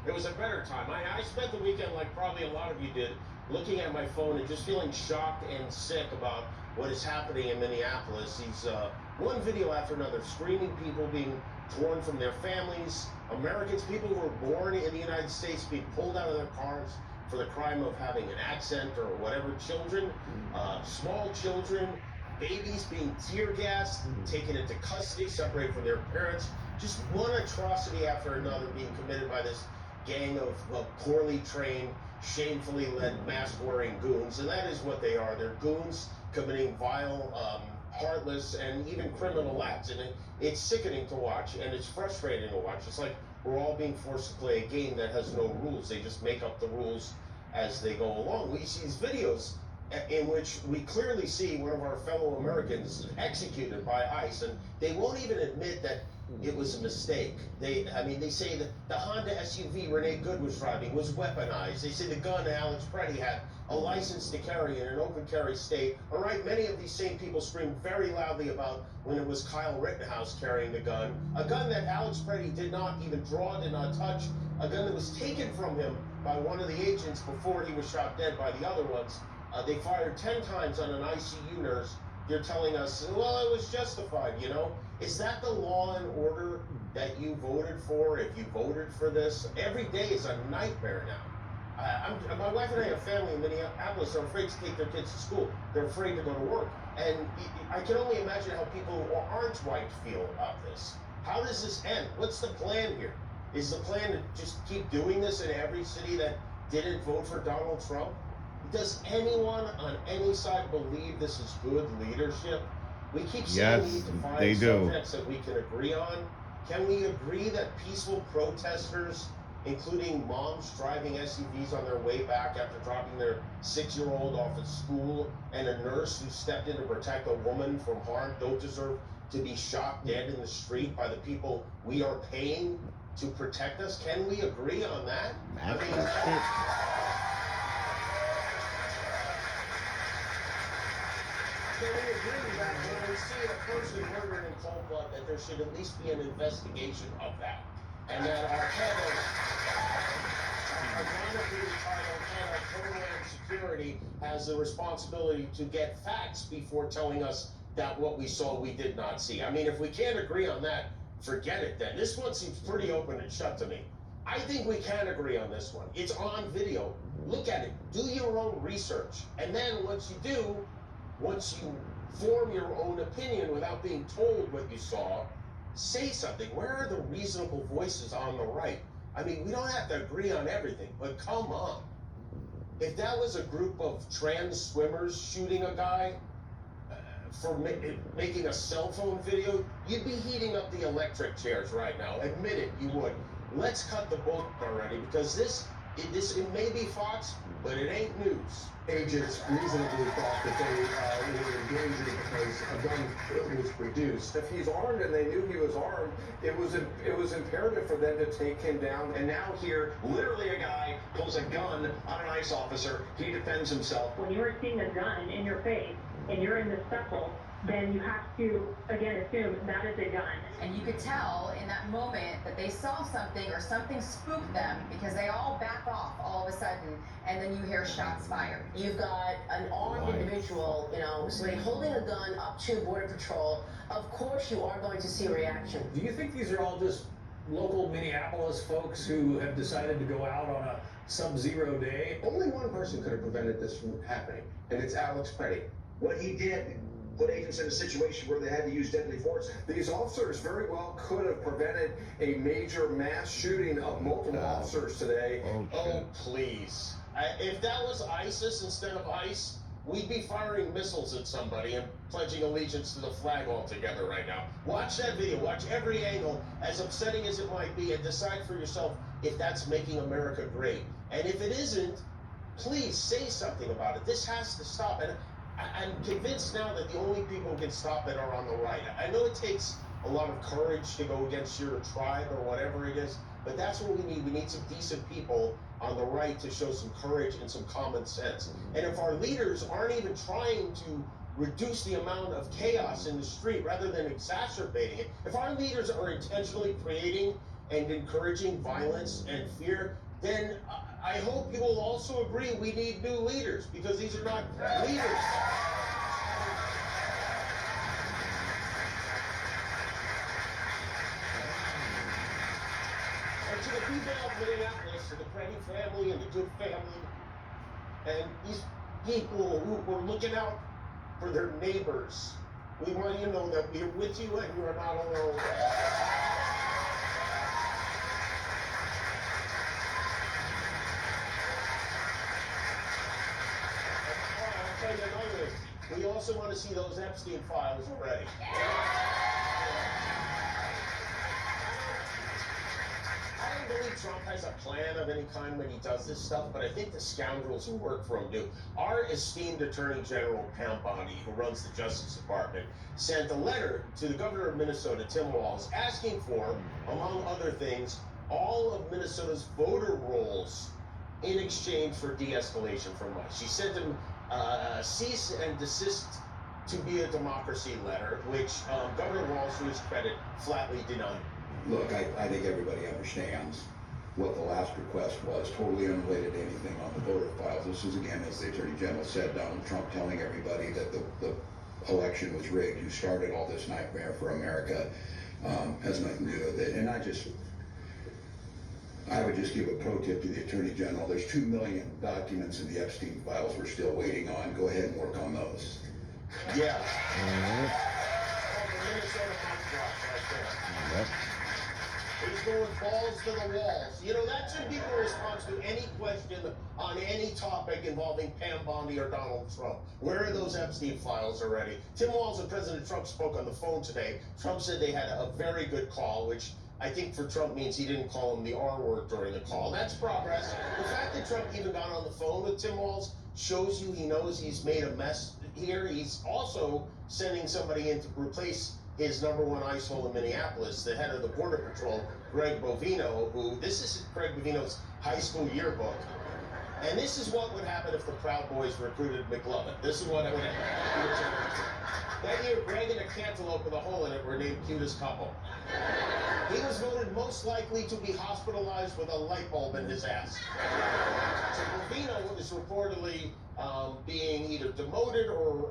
it was a better time. I spent the weekend, like probably a lot of you did, looking at my phone and just feeling shocked and sick about what is happening in Minneapolis. These one video after another, screaming people being torn from their families, Americans, people who were born in the United States being pulled out of their cars for the crime of having an accent or whatever, children, small children, babies being tear gassed, taken into custody, separated from their parents. Just one atrocity after another being committed by this gang of poorly trained, shamefully led, mask-wearing goons. And that is what they are. They're goons committing vile, heartless, and even criminal acts. And it's sickening to watch, and it's frustrating to watch. It's like we're all being forced to play a game that has no rules. They just make up the rules as they go along. We see these videos in which we clearly see one of our fellow Americans executed by ICE, and they won't even admit that it was a mistake. They say that the Honda SUV Renee Good was driving was weaponized. They say the gun Alex Preddy had a license to carry in an open carry state. All right, many of these same people screamed very loudly about when it was Kyle Rittenhouse carrying the gun, a gun that Alex Preddy did not even draw, did not touch, a gun that was taken from him by one of the agents before he was shot dead by the other ones. They fired 10 times on an ICU nurse. You're telling us, well, it was justified, you know? Is that the law and order that you voted for, if you voted for this? Every day is a nightmare now. My wife and I have family in Minneapolis. They're afraid to take their kids to school. They're afraid to go to work. And I can only imagine how people who aren't white feel about this. How does this end? What's the plan here? Is the plan to just keep doing this in every city that didn't vote for Donald Trump? Does anyone on any side believe this is good leadership? We keep saying we need to find subjects that we can agree on. Can we agree that peaceful protesters, including moms driving SUVs on their way back after dropping their 6-year-old off at school, and a nurse who stepped in to protect a woman from harm, don't deserve to be shot dead in the street by the people we are paying to protect us? Can we agree on that? Can we agree that when we see a person murdered in cold blood, that there should at least be an investigation of that? And that our head of Homeland Security has the responsibility to get facts before telling us that what we saw we did not see. I mean, if we can't agree on that, forget it then. This one seems pretty open and shut to me. I think we can agree on this one. It's on video. Look at it. Do your own research. And then once you do, once you form your own opinion without being told what you saw, say something. Where are the reasonable voices on the right? I mean, we don't have to agree on everything, but come on. If that was a group of trans swimmers shooting a guy for making a cell phone video, you'd be heating up the electric chairs right now. Admit it, you would. Let's cut the boat already, because it may be Fox, but it ain't news. Agents reasonably thought that they were engaging because a gun was produced. If he's armed and they knew he was armed, it was imperative for them to take him down. And now here, literally a guy pulls a gun on an ICE officer. He defends himself. When you're seeing a gun in your face and you're in the scuffle, then you have to, again, assume that is a gun. And you could tell in that moment that they saw something or something spooked them, because they all back off all of a sudden, and then you hear shots fired. You've got an armed individual, somebody holding a gun up to Border Patrol. Of course you are going to see a reaction. Do you think these are all just local Minneapolis folks who have decided to go out on a sub-zero day? Only one person could have prevented this from happening, and it's Alex Preddy. What he did put agents in a situation where they had to use deadly force. These officers very well could have prevented a major mass shooting of multiple officers today. Oh, please. If that was ISIS instead of ICE, we'd be firing missiles at somebody and pledging allegiance to the flag altogether right now. Watch that video. Watch every angle, as upsetting as it might be, and decide for yourself if that's making America great. And if it isn't, please say something about it. This has to stop. And I'm convinced now that the only people who can stop it are on the right. I know it takes a lot of courage to go against your tribe or whatever it is, but that's what we need. We need some decent people on the right to show some courage and some common sense. And if our leaders aren't even trying to reduce the amount of chaos in the street rather than exacerbating it, if our leaders are intentionally creating and encouraging violence and fear, then I hope you will also agree we need new leaders, because these are not leaders. And to the people of Minneapolis, to the Creddy family and the Good family, and these people who are looking out for their neighbors, we want you to know that we are with you and you are not alone. I'll tell you another thing. We also want to see those Epstein files already. I don't believe Trump has a plan of any kind when he does this stuff, but I think the scoundrels who work for him do. Our esteemed Attorney General Pam Bondi, who runs the Justice Department, sent a letter to the governor of Minnesota, Tim Walz, asking for, among other things, all of Minnesota's voter rolls in exchange for de-escalation from us. She sent him a cease and desist to be a democracy letter, which Governor Walz, to his credit, flatly denied. Look, I think everybody understands what the last request was, totally unrelated to anything on the voter files. This is, again, as the Attorney General said, Donald Trump telling everybody that the election was rigged, who started all this nightmare for America, has nothing to do with it. And I would just give a pro tip to the Attorney General. There's 2 million documents in the Epstein files we're still waiting on. Go ahead and work on those. Yeah. Oh, the Minnesota hot drop right there. Yep. He's going balls to the walls. You know, that should be the response to any question on any topic involving Pam Bondi or Donald Trump. Where are those Epstein files already? Tim Walz and President Trump spoke on the phone today. Trump said they had a very good call, which I think for Trump means he didn't call him the R word during the call. That's progress. The fact that Trump even got on the phone with Tim Walz shows you he knows he's made a mess here. He's also sending somebody in to replace his #1 ICE hole in Minneapolis, the head of the Border Patrol, Greg Bovino, this is Greg Bovino's high school yearbook. And this is what would happen if the Proud Boys recruited McLovin. This is what would happen. That year, Greg and a cantaloupe with a hole in it were named cutest couple. He was voted most likely to be hospitalized with a light bulb in his ass. So Bovino was reportedly being either demoted or